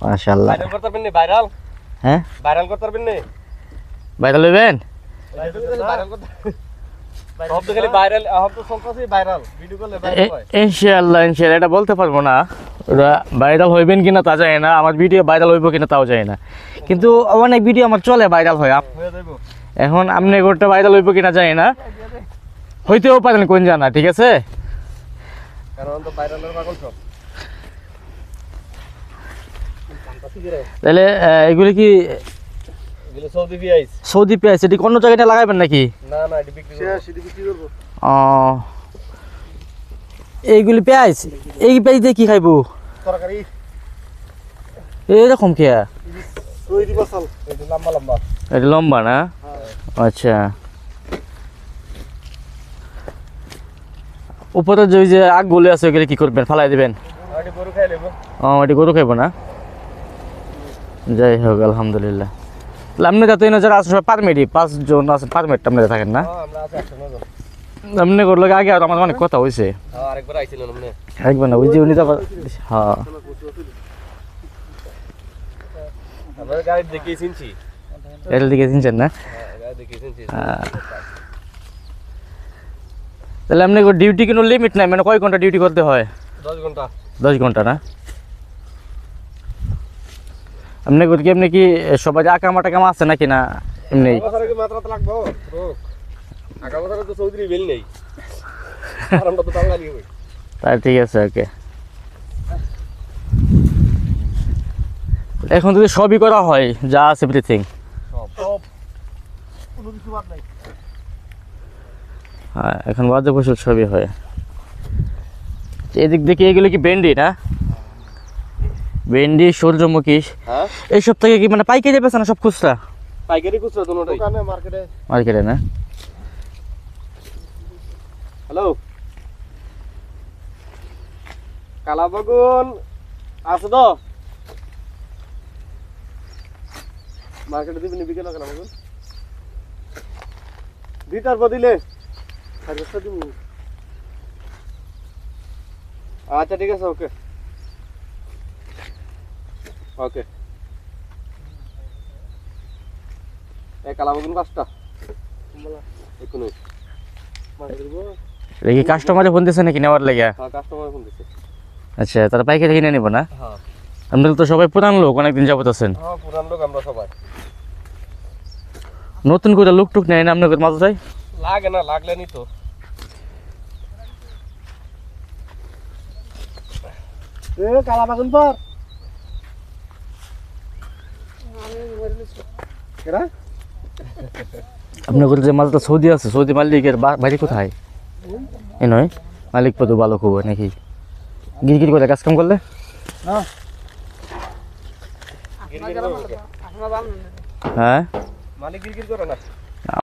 মাশাআল্লাহ। ভাইরাল করতে পারবেন নি? ভাইরাল? হ্যাঁ ভাইরাল করতে পারবেন নি? ভাইরাল হইবেন? ভাইরাল করতে সব তো খালি ভাইরাল, এখন তো চলতেছে ভাইরাল, ভিডিও করলে ভাইরাল হয়। ইনশাআল্লাহ ইনশাআল্লাহ এটা বলতে পারবো না, ওরা ভাইরাল হইবেন কিনা তা জানি না, আমার ভিডিও ভাইরাল হইব কিনা তাও জানি না, কিন্তু অনেক ভিডিও আমার চলে ভাইরাল হয়। হয়ে যাইবো। এখন আপনি গোটা ভাইরাল হইব কিনা জানি না, হইতেও পারেন কোন জানা, ঠিক আছে? কারণ তো ভাইরালের পাগল সব। তাহলে এগুলি কি এগুলো সৌদি পিয়াইস। সৌদি পেঁয়াজ, এটি অন্য জায়গায় লাগাবেন নাকি? না না, এটা বিক্রি করব। সেটা বিক্রি করব। ও এইগুলি পেঁয়াজ, এই পেঁয়াজ দিয়ে কি খাইবো? তরকারি। এইরকম কে? সৌদি বসাল, এটা লম্বা লম্বা। এটা লম্বা না? আচ্ছা, উপরে যে আগ বলে আছে ওগুলো কি করবেন, ফালাই দিবেন? এটা গরু খাই নেব। ও এটি গরু খাইবো না? যাই হোক আলহামদুলিল্লাহ। তাহলে আপনি যাতে যারা আছে সব পারমিটই, 5 জন আছে পারমিট, আপনারা থাকেন না? আমরা আছে 109 জন। আপনি করলে আগে আর আমার অনেক কথা হয়েছে। আরেকবার আইছিলেন আপনি? একবার না, ওই যে উনি তো হ্যাঁ আমরা গাড়ি দেখে চিনছি। এটার দিকে চিনছেন না? গাড়ি দেখে চিনছি। তাহলে আপনি ডিউটি কোনো লিমিট নাই, মানে কয় ঘন্টা ডিউটি করতে হয়? 10 ঘন্টা। 10 ঘন্টা না? আপনি কি সবাই আকামা টাকামা আছে নাকি না এমনি? বছরে কি মাত্রা লাগবো রোক? আগা বছরে তো চৌধুরী বেল নেই, আমরা তো টাঙ্গালি হই। তাই ঠিক আছে, ওকে। এখন যদি সবই করা হয়, যা আছে এভরিথিং সব কোনো কিছু বাদ নাই। হ্যাঁ, এখন বাজে ফসল সবই হয়। এদিক দেখি এগুলো কি ভেন্ডি না? ভেন্ডি, সূর্যমুখী, হ্যাঁ এইসব থেকে কি মানে পাইকারি বেচা না সব খুচরা? পাইকারি খুচরা দুটোই। দোকানে মার্কেটে। মার্কেটে না? হ্যালো, কালা বাগুন আছে তো? মার্কেটে দিবেন বিকেল কালা বাগুন 2টার পর দিলে সাড়ে দিব। আচ্ছা ঠিক আছে, ওকে ওকে। এই কালা বাগুন 5টা এখনো মার্কেটে দিব। দেখি কাস্টমারে ফোন দিচ্ছে নাকি নেওয়ার লেগে? হ্যাঁ, কাস্টমার ফোন দিছে। আচ্ছা, তারা পাইকারি কিনে নিব না? হ্যাঁ আপনারা তো সবাই পুরান লোক, অনেকদিন যাবত আছেন। হ্যাঁ, পুরান লোক আমরা সবাই। নতুন করে লোক টুক নেয় না আপনাদের মাথায়? লাগে না, লাগলে নি তো। এ কালা বাগুন পর কেরা আপনাদের যে মালটা সৌদি আছে, সৌদি মালিকের বাড়ি কোথায়? এ নয়, মালিক পদ ভালো খুব নাকি? গিরগির করে কাজ কাম করলে? গিরগির করে। হ্যাঁ মালিক গিরগির করে না।